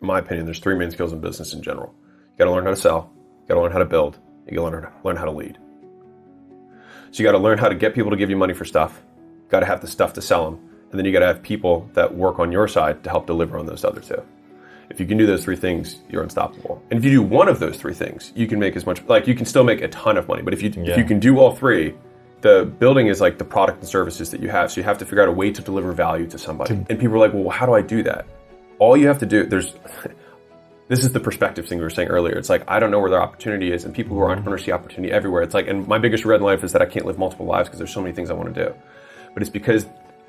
in my opinion, there's 3 main skills in business in general. You got to learn how to sell, you got to learn how to build, you got to learn how to lead. So you got to learn how to get people to give you money for stuff, you got to have the stuff to sell them, and then you got to have people that work on your side to help deliver on those other 2. If you can do those 3 things, you're unstoppable. And if you do one of those 3 things, you can make as much, like you can still make a ton of money. But if you can do all 3, the building is like the product and services that you have. So you have to figure out a way to deliver value to somebody. And people are like, well, how do I do that? All you have to do, this is the perspective thing we were saying earlier. It's like, I don't know where their opportunity is, and people who are entrepreneurs see opportunity everywhere. It's like, and my biggest regret in life is that I can't live multiple lives because there's so many things I want to do. But it's because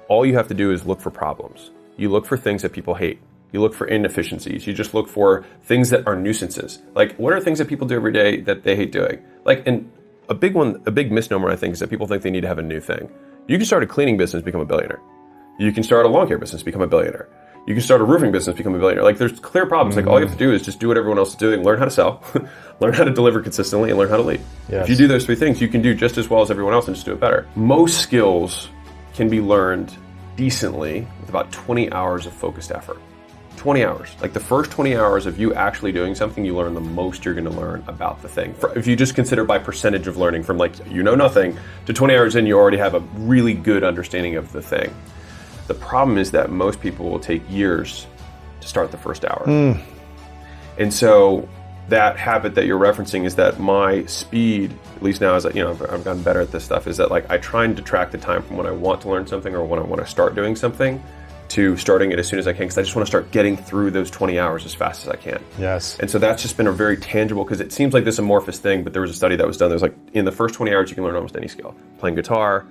all you have to do is look for problems. You look for things that people hate. You look for inefficiencies. You just look for things that are nuisances. Like, what are things that people do every day that they hate doing? Like, and a big misnomer, I think, is that people think they need to have a new thing. You can start a cleaning business, become a billionaire. You can start a lawn care business, become a billionaire. You can start a roofing business, become a billionaire. Like, there's clear problems. Like, all you have to do is just do what everyone else is doing, learn how to sell, learn how to deliver consistently, and learn how to lead. Yes. If you do those 3 things, you can do just as well as everyone else and just do it better. Most skills can be learned decently with about 20 hours of focused effort. 20 hours. Like the first 20 hours of you actually doing something, you learn the most you're going to learn about the thing. If you just consider by percentage of learning from like, you know nothing, to 20 hours in, you already have a really good understanding of the thing. The problem is that most people will take years to start the first hour. And so that habit that you're referencing is that my speed, at least now as I've gotten better at this stuff, is that like I try and detract the time from when I want to learn something or when I want to start doing something to starting it as soon as I can, because I just want to start getting through those 20 hours as fast as I can. Yes. And so that's just been a very tangible, because it seems like this amorphous thing, but there was a study that was done. There's like, in the first 20 hours, you can learn almost any skill. Playing guitar,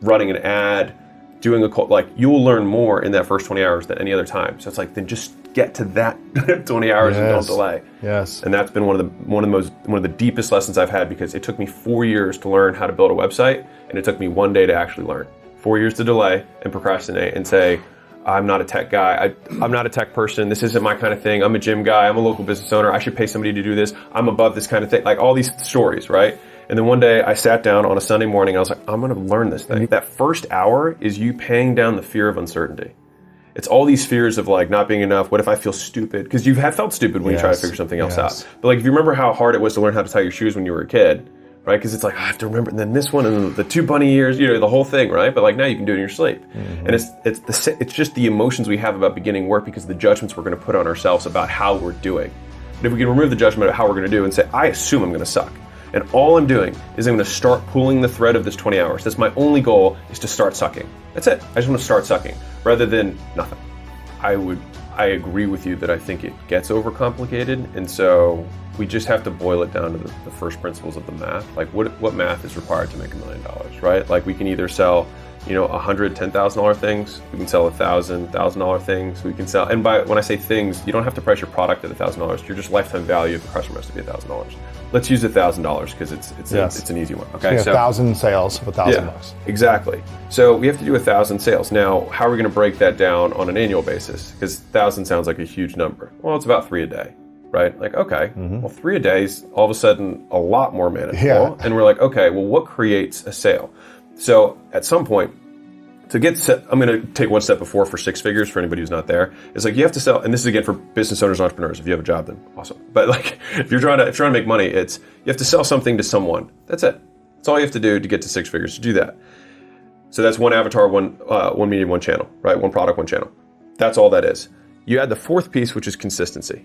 running an ad, doing like you'll learn more in that first 20 hours than any other time. So it's like, then just get to that 20 hours and don't delay. Yes. And that's been one of the deepest lessons I've had, because it took me 4 years to learn how to build a website, and it took me 1 day to actually learn. 4 years to delay and procrastinate and say, I'm not a tech guy. I'm not a tech person. This isn't my kind of thing. I'm a gym guy. I'm a local business owner. I should pay somebody to do this. I'm above this kind of thing. Like all these stories, right? And then one day I sat down on a Sunday morning. I was like, I'm going to learn this thing. That first hour is you paying down the fear of uncertainty. It's all these fears of like not being enough. What if I feel stupid? Because you have felt stupid when you try to figure something else out. But like if you remember how hard it was to learn how to tie your shoes when you were a kid, right? Because it's like, I have to remember, and then this one, and the 2 bunny ears, the whole thing, right? But like now you can do it in your sleep. And it's just the emotions we have about beginning work, because of the judgments we're going to put on ourselves about how we're doing. But if we can remove the judgment of how we're going to do and say, I assume I'm going to suck, and all I'm doing is I'm going to start pulling the thread of this 20 hours. That's my only goal, is to start sucking. That's it. I just want to start sucking rather than nothing. I agree with you that I think it gets overcomplicated, and so we just have to boil it down to the first principles of the math. Like what math is required to make $1 million, right? Like we can either sell, $100,000, $10,000 things. We can sell $1,000 things. We can sell, and when I say things, you don't have to price your product at $1,000. Your just lifetime value of the customer has to be $1,000. Let's use $1,000 because it's an easy one. Okay, so 1,000 sales of $1,000. Yeah, exactly. So we have to do 1,000 sales. Now, how are we going to break that down on an annual basis? Because 1,000 sounds like a huge number. Well, it's about 3 a day, right? Like, okay, well, 3 a day is all of a sudden a lot more manageable. Yeah. And we're like, okay, well, what creates a sale? So at some point, to get set, I'm going to take one step before for 6 figures for anybody who's not there. It's like you have to sell, and this is again for business owners and entrepreneurs. If you have a job, then awesome. But like if you're trying to make money, you have to sell something to someone. That's it. That's all you have to do to get to 6 figures to do that. So that's one avatar, one medium, one channel, right? One product, one channel. That's all that is. You add the 4th piece, which is consistency.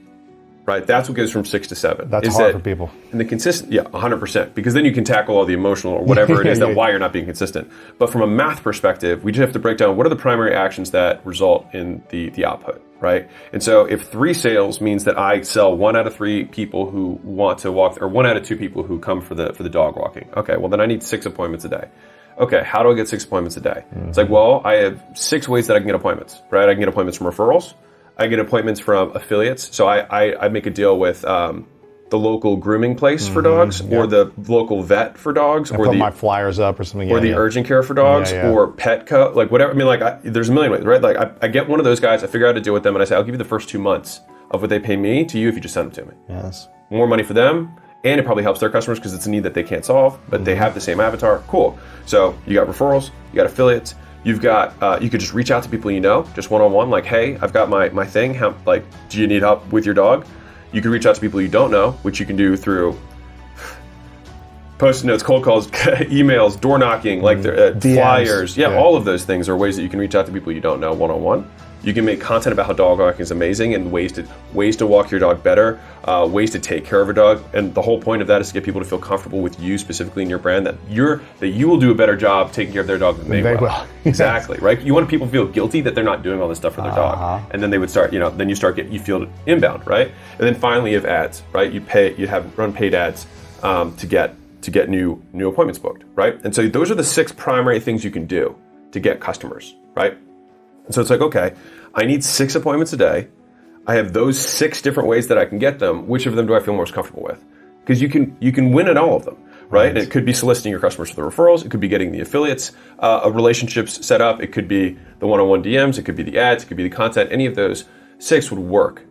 Right, that's what goes from 6 to 7. That's hard for people. And the 100%, because then you can tackle all the emotional or whatever it is why you're not being consistent. But from a math perspective, we just have to break down what are the primary actions that result in the output, right? And so if 3 sales means that I sell 1 out of 3 people who want to walk, or 1 out of 2 people who come for the dog walking. Okay, well then I need 6 appointments a day. Okay, how do I get 6 appointments a day? It's like, well, I have 6 ways that I can get appointments, right? I can get appointments from referrals. I get appointments from affiliates. So I make a deal with the local grooming place for dogs, or the local vet for dogs, or put my flyers up or something, or the urgent care for dogs, or Petco, like whatever. I mean, there's a million ways, right? Like I get one of those guys, I figure out how to deal with them, and I say, I'll give you the first 2 months of what they pay me to you if you just send them to me. Yes, more money for them, and it probably helps their customers because it's a need that they can't solve, but they have the same avatar. Cool. So you got referrals, you got affiliates. You've got, you could just reach out to people you know, just one-on-one, like, hey, I've got my thing. How, like, do you need help with your dog? You could reach out to people you don't know, which you can do through post-it notes, cold calls, emails, door knocking, like flyers. Yeah, all of those things are ways that you can reach out to people you don't know one-on-one. You can make content about how dog walking is amazing and ways to walk your dog better, ways to take care of a dog. And the whole point of that is to get people to feel comfortable with you specifically in your brand, that you will do a better job taking care of their dog than they will. Exactly, right? You want people to feel guilty that they're not doing all this stuff for their dog. And then they would start, then you feel inbound, right? And then finally you have ads, right? You run paid ads to get new appointments booked, right? And so those are the 6 primary things you can do to get customers, right? And so it's like, okay, I need 6 appointments a day. I have those 6 different ways that I can get them. Which of them do I feel most comfortable with? Because you can win at all of them, right? And it could be soliciting your customers for the referrals. It could be getting the affiliates relationships set up. It could be the one-on-one DMs. It could be the ads. It could be the content. Any of those 6 would work.